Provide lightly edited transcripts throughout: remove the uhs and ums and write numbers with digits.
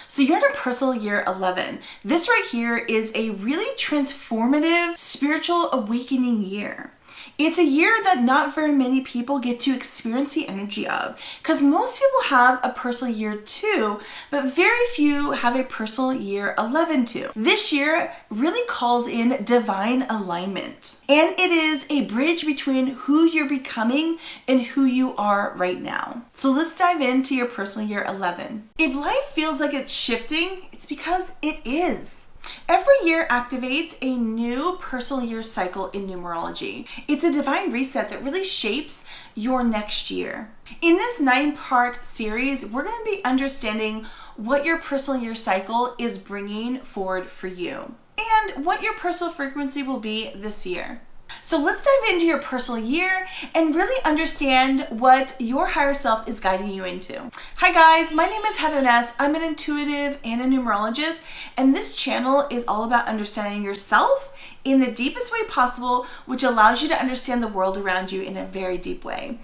So you're in a personal year 11. This right here is a really transformative spiritual awakening year. It's a year that not very many people get to experience the energy of, because most people have a personal year 2, but very few have a personal year 11 too. This year really calls in divine alignment, and it is a bridge between who you're becoming and who you are right now. So let's dive into your personal year 11. If life feels like it's shifting, it's because it is. Every year activates a new personal year cycle in numerology. It's a divine reset that really shapes your next year. In this 9-part series, we're going to be understanding what your personal year cycle is bringing forward for you and what your personal frequency will be this year. So let's dive into your personal year and really understand what your higher self is guiding you into. Hi guys, my name is Ness. I'm an intuitive and a numerologist, and this channel is all about understanding yourself in the deepest way possible, which allows you to understand the world around you in a very deep way.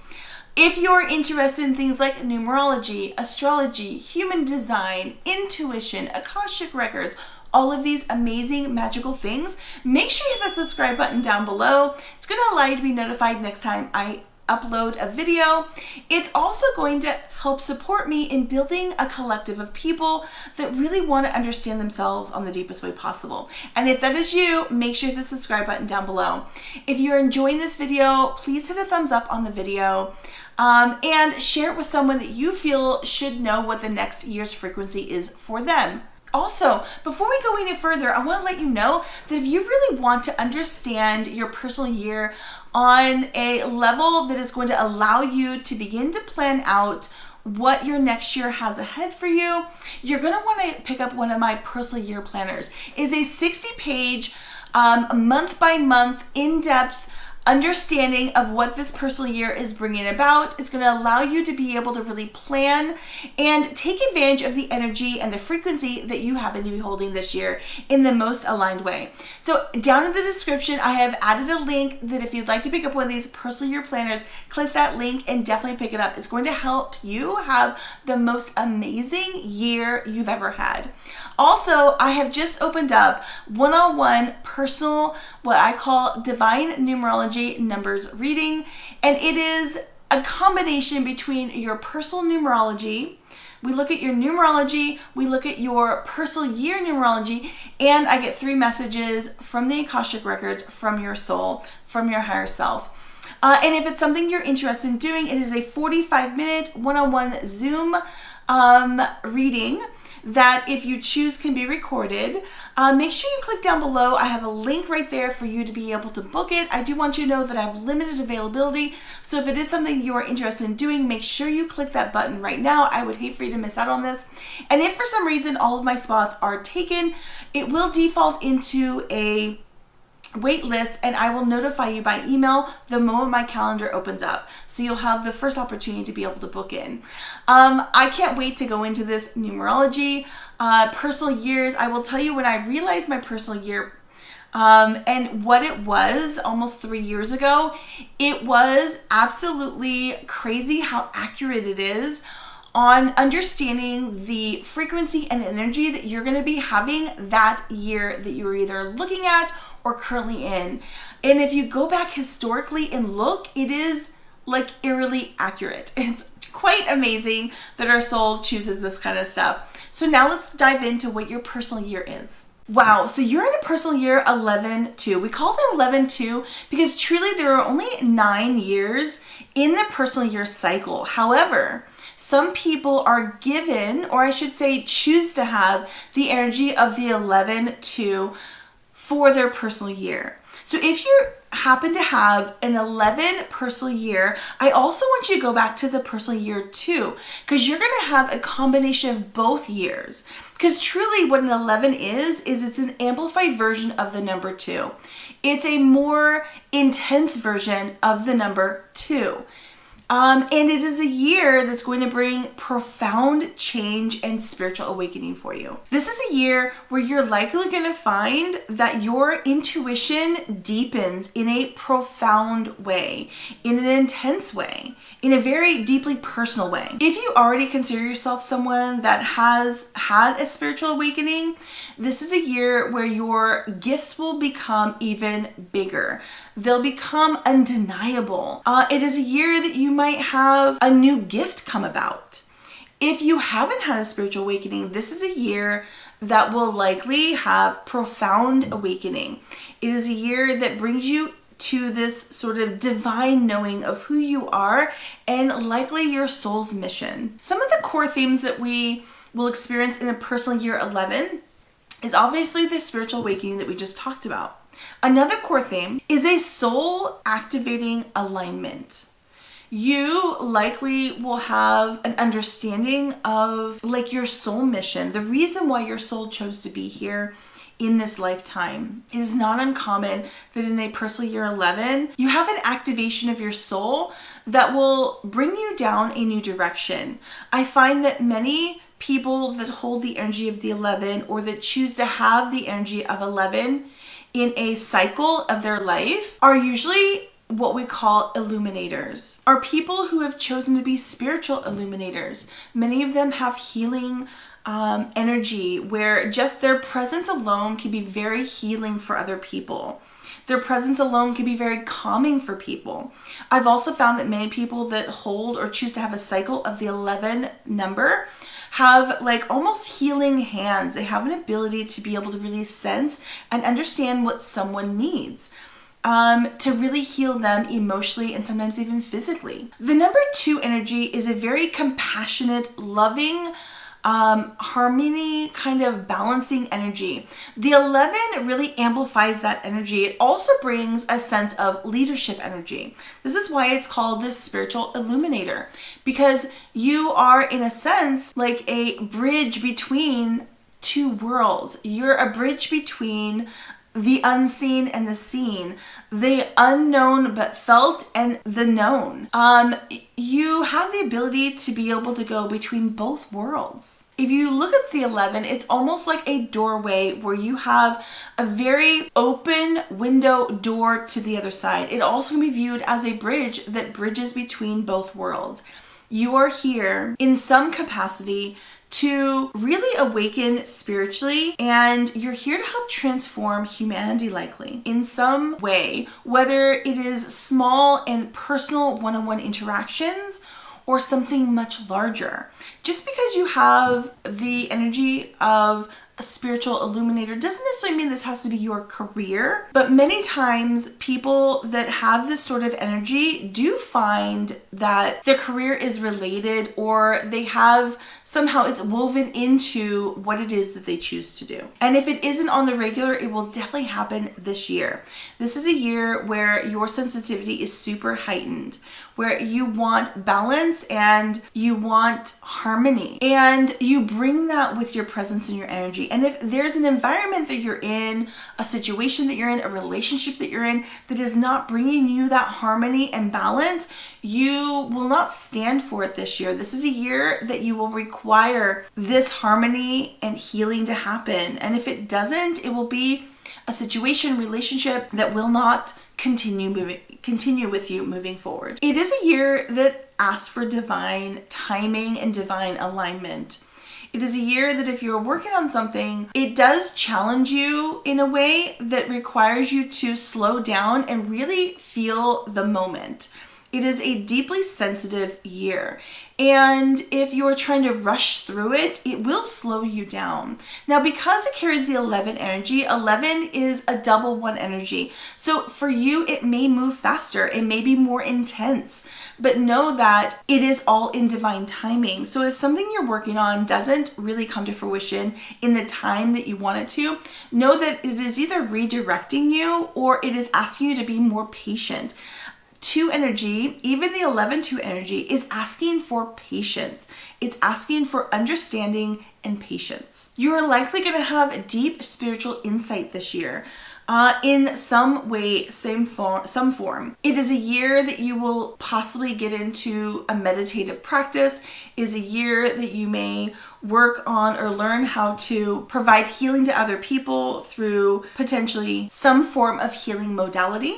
If you're interested in things like numerology, astrology, human design, intuition, Akashic records, all of these amazing magical things, make sure you hit the subscribe button down below. It's going to allow you to be notified next time I upload a video. It's also going to help support me in building a collective of people that really want to understand themselves on the deepest way possible. And if that is you, make sure you hit the subscribe button down below. If you're enjoying this video, please hit a thumbs up on the video. And share it with someone that you feel should know what the next year's frequency is for them. Also, before we go any further, I want to let you know that if you really want to understand your personal year on a level that is going to allow you to begin to plan out what your next year has ahead for you, you're going to want to pick up one of my personal year planners. It is a 60-page, month by month, in-depth understanding of what this personal year is bringing about. It's going to allow you to be able to really plan and take advantage of the energy and the frequency that you happen to be holding this year in the most aligned way. So down in the description, I have added a link that if you'd like to pick up one of these personal year planners, click that link and definitely pick it up. It's going to help you have the most amazing year you've ever had. Also, I have just opened up one-on-one personal, what I call divine numerology numbers reading, and it is a combination between your personal numerology. We look at your numerology, we look at your personal year numerology, and I get 3 messages from the Akashic records, from your soul, from your higher self. And if it's something you're interested in doing, it is a 45-minute one-on-one Zoom reading that, if you choose, can be recorded. Make sure you click down below. I have a link right there for you to be able to book it. I do want you to know that I have limited availability, so if it is something you are interested in doing, make sure you click that button right now. I would hate for you to miss out on this. And if for some reason all of my spots are taken, it will default into a wait list, and I will notify you by email the moment my calendar opens up. So you'll have the first opportunity to be able to book in. I can't wait to go into this numerology, personal years. I will tell you, when I realized my personal year and what it was almost 3 years ago, it was absolutely crazy how accurate it is on understanding the frequency and energy that you're going to be having that year that you're either looking at or currently in. And if you go back historically and look, it is like eerily accurate. It's quite amazing that our soul chooses this kind of stuff. So now let's dive into what your personal year is. Wow, so you're in a personal year 11-2. We call it 11-2 because truly there are only 9 years in the personal year cycle. However, some people are given, or I should say choose to have, the energy of the 11-2 for their personal year. So if you happen to have an 11 personal year, I also want you to go back to the personal year 2, because you're going to have a combination of both years. Because truly what an 11 is it's an amplified version of the number 2. It's a more intense version of the number 2. And it is a year that's going to bring profound change and spiritual awakening for you. This is a year where you're likely going to find that your intuition deepens in a profound way, in an intense way, in a very deeply personal way. If you already consider yourself someone that has had a spiritual awakening, this is a year where your gifts will become even bigger. They'll become undeniable. It is a year that you might have a new gift come about. If you haven't had a spiritual awakening, this is a year that will likely have profound awakening. It is a year that brings you to this sort of divine knowing of who you are and likely your soul's mission. Some of the core themes that we will experience in a personal year 11 is obviously the spiritual awakening that we just talked about. Another core theme is a soul activating alignment. You likely will have an understanding of like your soul mission, the reason why your soul chose to be here in this lifetime. It is not uncommon that in a personal year 11, you have an activation of your soul that will bring you down a new direction. I find that many people that hold the energy of the 11 or that choose to have the energy of 11 in a cycle of their life are usually what we call illuminators, are people who have chosen to be spiritual illuminators. Many of them have healing energy where just their presence alone can be very healing for other people. Their presence alone can be very calming for people. I've also found that many people that hold or choose to have a cycle of the 11 number have like almost healing hands. They have an ability to be able to really sense and understand what someone needs, to really heal them emotionally and sometimes even physically. The number 2 energy is a very compassionate, loving, harmony, kind of balancing energy. The 11 really amplifies that energy. It also brings a sense of leadership energy. This is why it's called this spiritual illuminator, because you are in a sense like a bridge between two worlds. You're a bridge between the unseen and the seen, the unknown but felt and the known. You have the ability to be able to go between both worlds. If you look at the 11, it's almost like a doorway where you have a very open window door to the other side. It also can be viewed as a bridge that bridges between both worlds. You are here in some capacity to really awaken spiritually, and you're here to help transform humanity likely in some way, whether it is small and personal one-on-one interactions or something much larger. Just because you have the energy of a spiritual illuminator doesn't necessarily mean this has to be your career, but many times people that have this sort of energy do find that their career is related, or they have somehow it's woven into what it is that they choose to do. And if it isn't on the regular, it will definitely happen this year. This is a year where your sensitivity is super heightened, where you want balance and you want harmony, and you bring that with your presence and your energy. And if there's an environment that you're in, a situation that you're in, a relationship that you're in that is not bringing you that harmony and balance, you will not stand for it this year. This is a year that you will require this harmony and healing to happen. And if it doesn't, it will be a situation, relationship that will not continue with you moving forward. It is a year that asks for divine timing and divine alignment. It is a year that if you're working on something, it does challenge you in a way that requires you to slow down and really feel the moment. It is a deeply sensitive year. And if you're trying to rush through it, it will slow you down. Now, because it carries the 11 energy, 11 is a double 1 energy. So for you, it may move faster. It may be more intense. But know that it is all in divine timing. So if something you're working on doesn't really come to fruition in the time that you want it to, know that it is either redirecting you or it is asking you to be more patient. 2 energy, even the 11-2 energy, is asking for patience. It's asking for understanding and patience. You are likely going to have a deep spiritual insight this year. in some way, some form. It is a year that you will possibly get into a meditative practice. It is a year that you may work on or learn how to provide healing to other people through potentially some form of healing modality,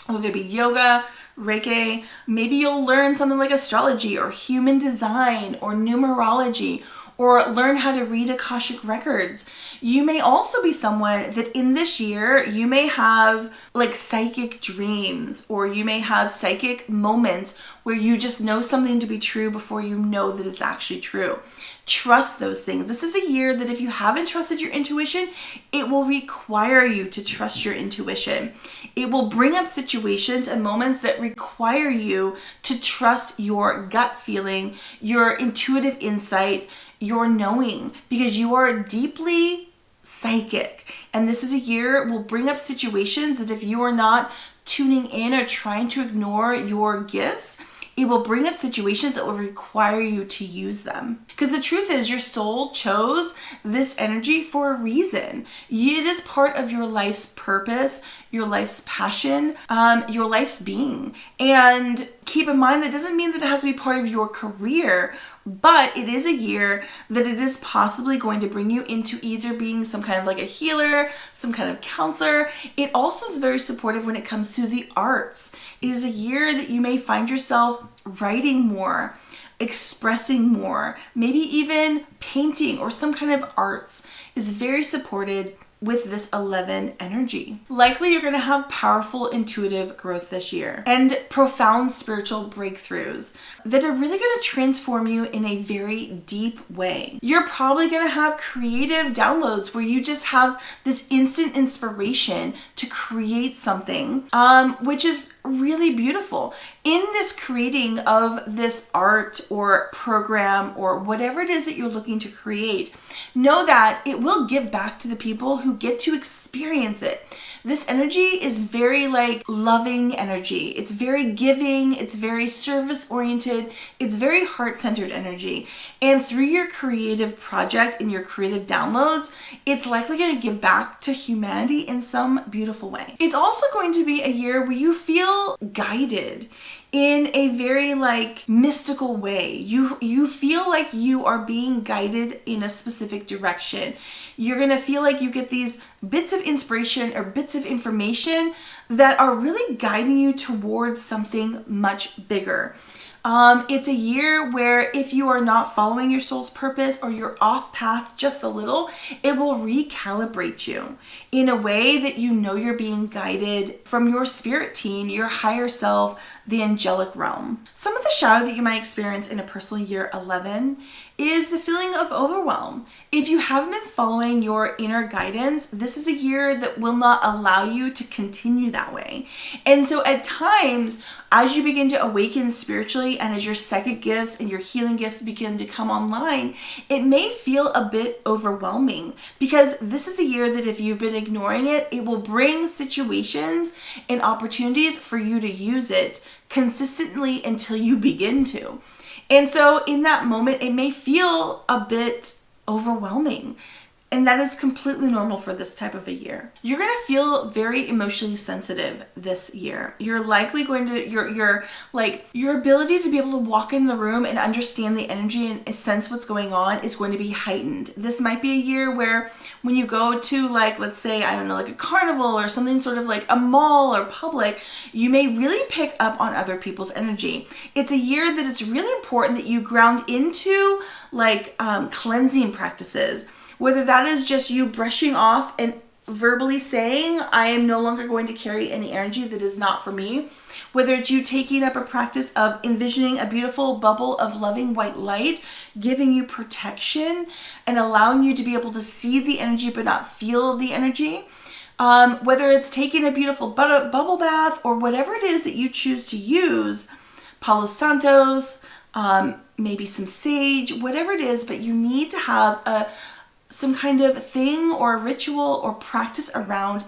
whether it be yoga, Reiki. Maybe you'll learn something like astrology or human design or numerology, or learn how to read Akashic records. You may also be someone that in this year, you may have like psychic dreams, or you may have psychic moments where you just know something to be true before you know that it's actually true. Trust those things. This is a year that if you haven't trusted your intuition, it will require you to trust your intuition. It will bring up situations and moments that require you to trust your gut feeling, your intuitive insight, your knowing, because you are deeply psychic. And this is a year will bring up situations that if you are not tuning in or trying to ignore your gifts, it will bring up situations that will require you to use them. Because the truth is, your soul chose this energy for a reason. It is part of your life's purpose, your life's passion, your life's being. And keep in mind, that doesn't mean that it has to be part of your career, but it is a year that it is possibly going to bring you into either being some kind of like a healer, some kind of counselor. It also is very supportive when it comes to the arts. It is a year that you may find yourself writing more, expressing more, maybe even painting or some kind of arts is very supported with this 11 energy. Likely you're going to have powerful intuitive growth this year and profound spiritual breakthroughs that are really going to transform you in a very deep way. You're probably going to have creative downloads where you just have this instant inspiration to create something, which is really beautiful. In this creating of this art or program or whatever it is that you're looking to create, know that it will give back to the people who get to experience it. This energy is very like loving energy. It's very giving. It's very service oriented. It's very heart-centered energy. And through your creative project and your creative downloads, it's likely going to give back to humanity in some beautiful way. It's also going to be a year where you feel guided in a very like mystical way. You feel like you are being guided in a specific direction. You're going to feel like you get these bits of inspiration or bits of information that are really guiding you towards something much bigger. It's a year where if you are not following your soul's purpose or you're off path just a little, it will recalibrate you in a way that you know you're being guided from your spirit team, your higher self, the angelic realm. Some of the shadow that you might experience in a personal year 11 is the feeling of overwhelm. If you haven't been following your inner guidance, this is a year that will not allow you to continue that way. And so at times, as you begin to awaken spiritually and as your psychic gifts and your healing gifts begin to come online, it may feel a bit overwhelming, because this is a year that if you've been ignoring it, it will bring situations and opportunities for you to use it consistently until you begin to. And so in that moment, it may feel a bit overwhelming. And that is completely normal for this type of a year. You're going to feel very emotionally sensitive this year. You're likely going to, your ability to be able to walk in the room and understand the energy and sense what's going on is going to be heightened. This might be a year where when you go to let's say, I don't know, like a carnival or something sort of like a mall or public, you may really pick up on other people's energy. It's a year that it's really important that you ground into cleansing practices. Whether that is just you brushing off and verbally saying, I am no longer going to carry any energy that is not for me. Whether it's you taking up a practice of envisioning a beautiful bubble of loving white light, giving you protection and allowing you to be able to see the energy but not feel the energy. Whether it's taking a beautiful bubble bath or whatever it is that you choose to use, Palo Santos, maybe some sage, whatever it is, but you need to have some kind of thing or a ritual or practice around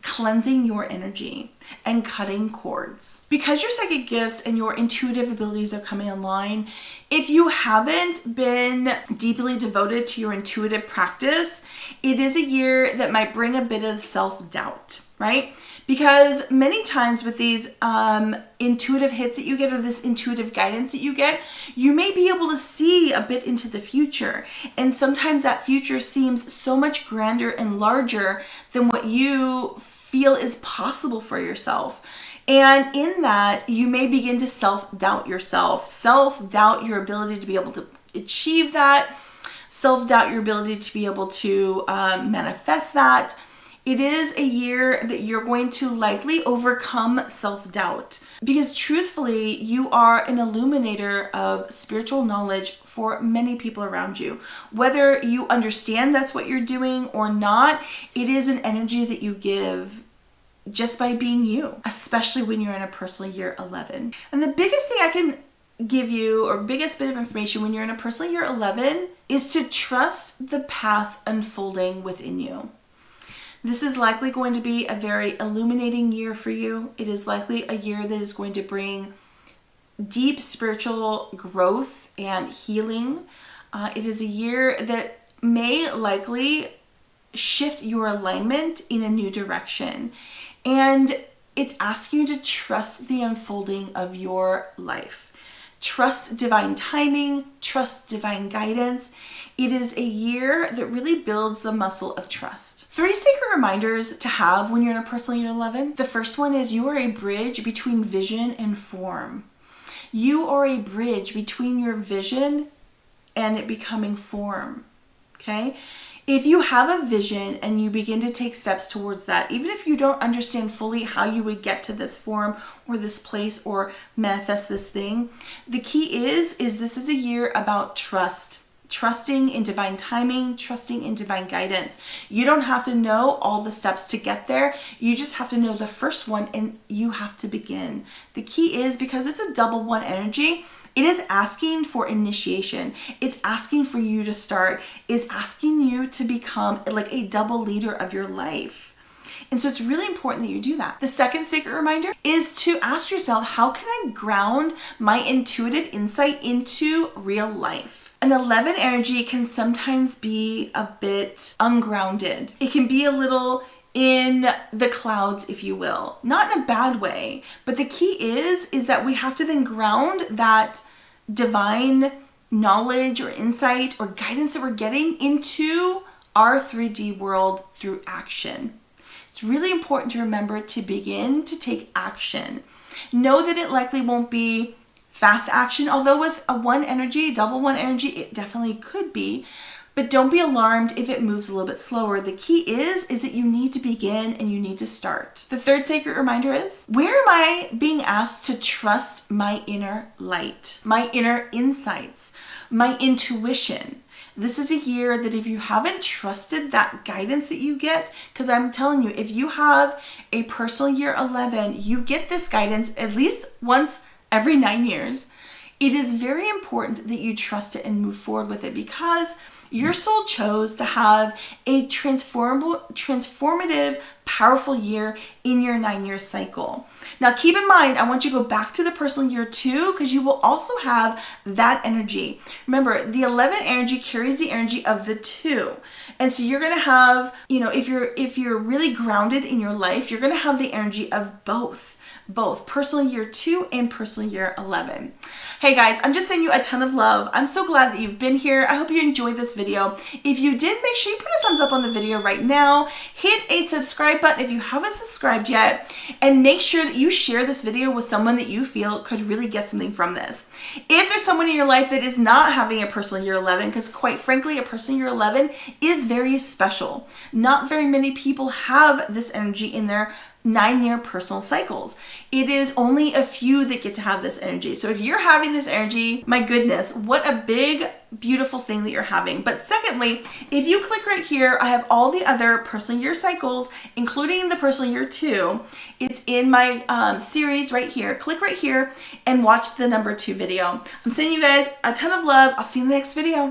cleansing your energy and cutting cords. Because your psychic gifts and your intuitive abilities are coming online, if you haven't been deeply devoted to your intuitive practice, it is a year that might bring a bit of self-doubt, right? Because many times with these intuitive hits that you get, or this intuitive guidance that you get, you may be able to see a bit into the future. And sometimes that future seems so much grander and larger than what you feel is possible for yourself. And in that, you may begin to self-doubt yourself, self-doubt your ability to be able to achieve that, self-doubt your ability to be able to manifest that. It is a year that you're going to likely overcome self-doubt, because truthfully, you are an illuminator of spiritual knowledge for many people around you. Whether you understand that's what you're doing or not, it is an energy that you give just by being you, especially when you're in a personal year 11. And the biggest thing I can give you, or biggest bit of information when you're in a personal year 11, is to trust the path unfolding within you. This is likely going to be a very illuminating year for you. It is likely a year that is going to bring deep spiritual growth and healing. It is a year that may likely shift your alignment in a new direction. And it's asking you to trust the unfolding of your life. Trust divine timing, trust divine guidance. It is a year that really builds the muscle of trust. 3 sacred reminders to have when you're in a personal year 11. The first one is you are a bridge between vision and form. You are a bridge between your vision and it becoming form, okay? If you have a vision and you begin to take steps towards that, even if you don't understand fully how you would get to this form or this place or manifest this thing, the key is this is a year about trust. Trusting in divine timing, trusting in divine guidance. You don't have to know all the steps to get there. You just have to know the first one and you have to begin. The key is, because it's a double 1 energy, it is asking for initiation. It's asking for you to start. It's asking you to become like a double leader of your life. And so it's really important that you do that. The second sacred reminder is to ask yourself, how can I ground my intuitive insight into real life? An 11 energy can sometimes be a bit ungrounded. It can be a little in the clouds, if you will. Not in a bad way, but the key is that we have to then ground that divine knowledge or insight or guidance that we're getting into our 3D world through action. It's really important to remember to begin to take action. Know that it likely won't be fast action, although with a 1 energy, double 1 energy, it definitely could be. But don't be alarmed if it moves a little bit slower. The key is that you need to begin and you need to start. The third sacred reminder is, where am I being asked to trust my inner light, my inner insights, my intuition? This is a year that if you haven't trusted that guidance that you get, because I'm telling you, if you have a personal year 11, you get this guidance at least once every 9 years. It is very important that you trust it and move forward with it, because your soul chose to have a transformative, powerful year in your 9-year cycle. Now, keep in mind, I want you to go back to the personal year 2, because you will also have that energy. Remember, the 11 energy carries the energy of the 2. And so you're going to have, if you're really grounded in your life, you're going to have the energy of both personal year 2 and personal year 11. Hey guys, I'm just sending you a ton of love. I'm so glad that you've been here. I hope you enjoyed this video. If you did, make sure you put a thumbs up on the video right now. Hit a subscribe button if you haven't subscribed yet, and make sure that you share this video with someone that you feel could really get something from this. If there's someone in your life that is not having a personal year 11, because quite frankly, a personal year 11 is very special. Not very many people have this energy in their 9-year personal cycles. It is only a few that get to have this energy. So if you're having this energy, my goodness, what a big, beautiful thing that you're having. But secondly, if you click right here, I have all the other personal year cycles, including the personal year 2. It's in my series right here. Click right here and watch the number 2 video. I'm sending you guys a ton of love. I'll see you in the next video.